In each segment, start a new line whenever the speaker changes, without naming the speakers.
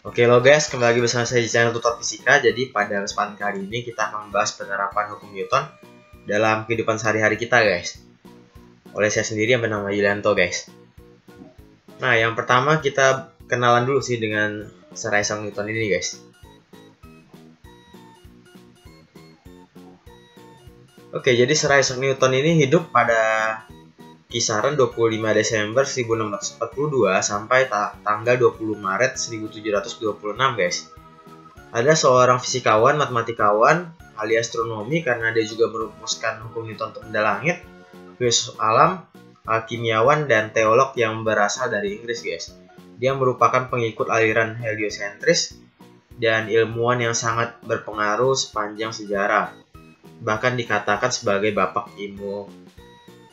Oke lo guys, kembali lagi bersama saya di channel Tutor Fisika. Jadi pada kesempatan kali ini kita akan membahas penerapan hukum Newton dalam kehidupan sehari-hari kita guys. Oleh saya sendiri yang bernama Yulianto guys. Nah yang pertama kita kenalan dulu sih dengan Sir Isaac Newton ini guys. Oke, jadi Sir Isaac Newton ini hidup pada kisaran 25 Desember 1642 sampai tanggal 20 Maret 1726 guys. Ada seorang fisikawan, matematikawan, ahli astronomi karena dia juga merumuskan hukum Newton untuk benda langit, filsuf alam, alkimiawan, dan teolog yang berasal dari Inggris guys. Dia merupakan pengikut aliran heliosentris dan ilmuwan yang sangat berpengaruh sepanjang sejarah. Bahkan dikatakan sebagai bapak ilmu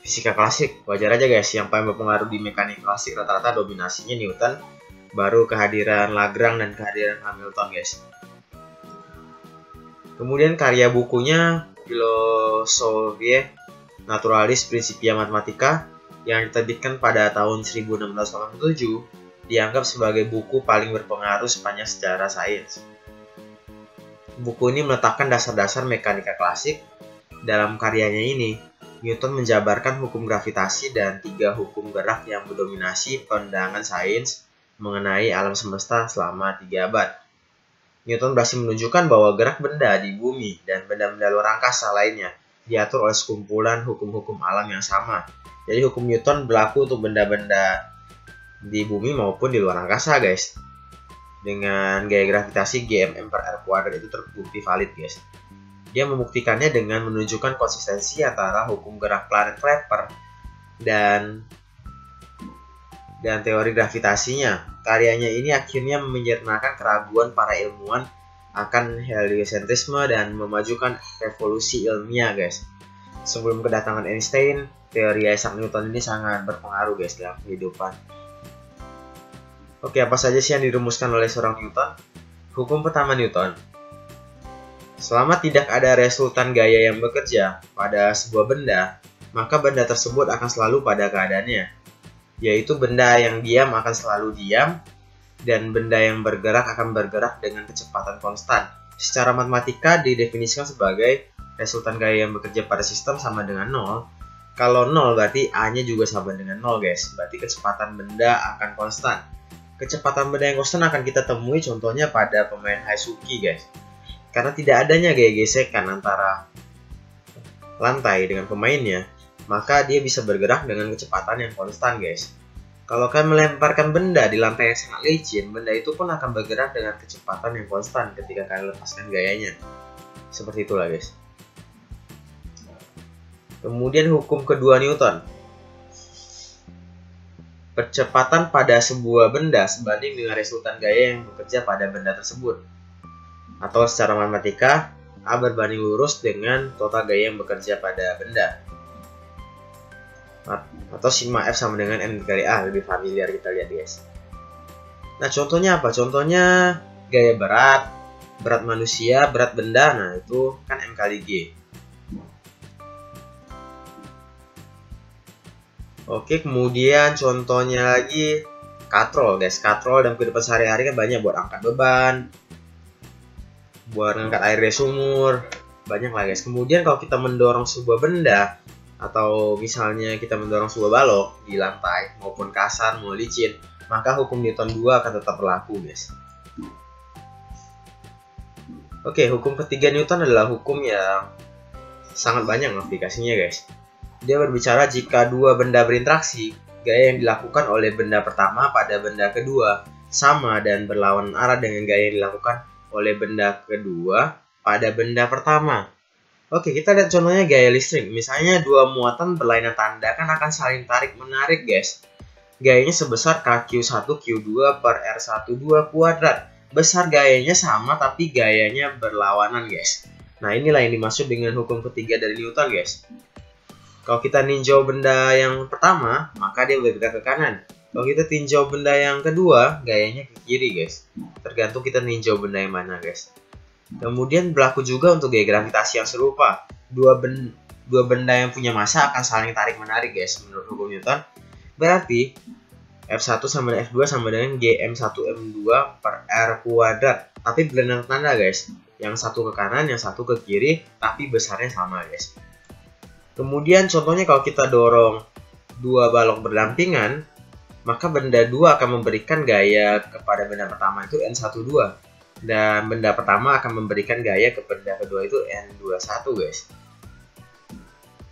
fisika klasik. Wajar aja guys, yang paling berpengaruh di mekanik klasik rata-rata dominasinya Newton, baru kehadiran Lagrange dan kehadiran Hamilton guys. Kemudian karya bukunya Philosophia Naturalis Principia Mathematica yang diterbitkan pada tahun 1687 dianggap sebagai buku paling berpengaruh sepanjang sejarah sains. Buku ini meletakkan dasar-dasar mekanika klasik. Dalam karyanya ini, Newton menjabarkan hukum gravitasi dan 3 hukum gerak yang mendominasi pandangan sains mengenai alam semesta selama 3 abad. Newton berhasil menunjukkan bahwa gerak benda di bumi dan benda-benda luar angkasa lainnya diatur oleh sekumpulan hukum-hukum alam yang sama. Jadi hukum Newton berlaku untuk benda-benda di bumi maupun di luar angkasa guys. Dengan gaya gravitasi G/m/r² itu terbukti valid guys. Dia membuktikannya dengan menunjukkan konsistensi antara hukum gerak planet Kepler dan teori gravitasinya. Karyanya ini akhirnya menyempurnakan keraguan para ilmuwan akan heliosentrisme dan memajukan revolusi ilmiah guys. Sebelum kedatangan Einstein, teori Isaac Newton ini sangat berpengaruh guys dalam kehidupan. Oke, apa saja sih yang dirumuskan oleh seorang Newton? Hukum pertama Newton. Selama tidak ada resultan gaya yang bekerja pada sebuah benda, maka benda tersebut akan selalu pada keadaannya. Yaitu benda yang diam akan selalu diam, dan benda yang bergerak akan bergerak dengan kecepatan konstan. Secara matematika didefinisikan sebagai resultan gaya yang bekerja pada sistem sama dengan 0. Kalau 0 berarti A-nya juga sama dengan 0 guys, berarti kecepatan benda akan konstan. Kecepatan benda yang konstan akan kita temui contohnya pada pemain Haisuki guys. Karena tidak adanya gaya gesekan antara lantai dengan pemainnya, maka dia bisa bergerak dengan kecepatan yang konstan guys. Kalau kalian melemparkan benda di lantai yang sangat licin, benda itu pun akan bergerak dengan kecepatan yang konstan ketika kalian lepaskan gayanya. Seperti itulah guys. Kemudian hukum kedua Newton. Percepatan pada sebuah benda sebanding dengan resultan gaya yang bekerja pada benda tersebut. Atau secara matematika, A berbanding lurus dengan total gaya yang bekerja pada benda. Atau sigma F sama dengan M dikali A, lebih familiar kita lihat guys. Nah contohnya apa? Contohnya gaya berat manusia, berat benda, nah itu kan M kali G. Oke, kemudian contohnya lagi katrol guys. Katrol dalam kehidupan sehari-hari kan banyak buat angkat beban, buat angkat air dari sumur, banyak lah guys. Kemudian kalau kita mendorong sebuah benda, atau misalnya kita mendorong sebuah balok di lantai, maupun kasar, mau licin, maka hukum Newton 2 akan tetap berlaku guys. Oke, hukum ketiga Newton adalah hukum yang sangat banyak aplikasinya guys. Dia berbicara jika dua benda berinteraksi, gaya yang dilakukan oleh benda pertama pada benda kedua sama dan berlawanan arah dengan gaya yang dilakukan oleh benda kedua pada benda pertama. Oke, kita lihat contohnya gaya listrik. Misalnya dua muatan berlainan tanda kan akan saling tarik-menarik guys. Gayanya sebesar KQ1Q2 per R12 kuadrat. Besar gayanya sama tapi gayanya berlawanan guys. Nah inilah yang dimaksud dengan hukum ketiga dari Newton guys. Kalau kita ninjau benda yang pertama, maka dia bergerak ke kanan. Kalau kita tinjau benda yang kedua, gayanya ke kiri guys. Tergantung kita ninjau benda yang mana guys. Kemudian berlaku juga untuk gaya gravitasi yang serupa. Dua benda yang punya massa akan saling tarik-menarik guys menurut hukum Newton. Berarti F1 sama dengan F2 sama dengan GM1M2 per R kuadrat. Tapi berenang tanda guys. Yang satu ke kanan, yang satu ke kiri, tapi besarnya sama guys. Kemudian contohnya kalau kita dorong dua balok berdampingan, maka benda 2 akan memberikan gaya kepada benda pertama itu N12. Dan benda pertama akan memberikan gaya ke benda kedua itu N21 guys.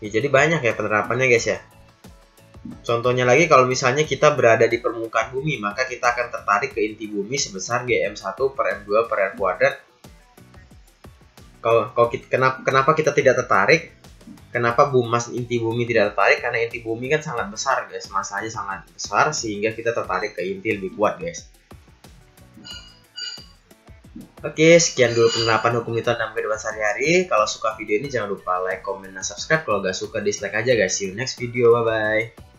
Ya, jadi banyak ya penerapannya guys ya. Contohnya lagi kalau misalnya kita berada di permukaan bumi, maka kita akan tertarik ke inti bumi sebesar GM1 per M2 per R kuadrat. Kenapa kita tidak tertarik? Kenapa inti bumi tidak tertarik? Karena inti bumi kan sangat besar guys, masanya sangat besar sehingga kita tertarik ke inti lebih kuat guys. Oke, sekian dulu penerapan hukum Newton dalam kehidupan sehari-hari. Kalau suka video ini jangan lupa like, comment, dan subscribe. Kalau nggak suka dislike aja guys. See you next video, bye-bye.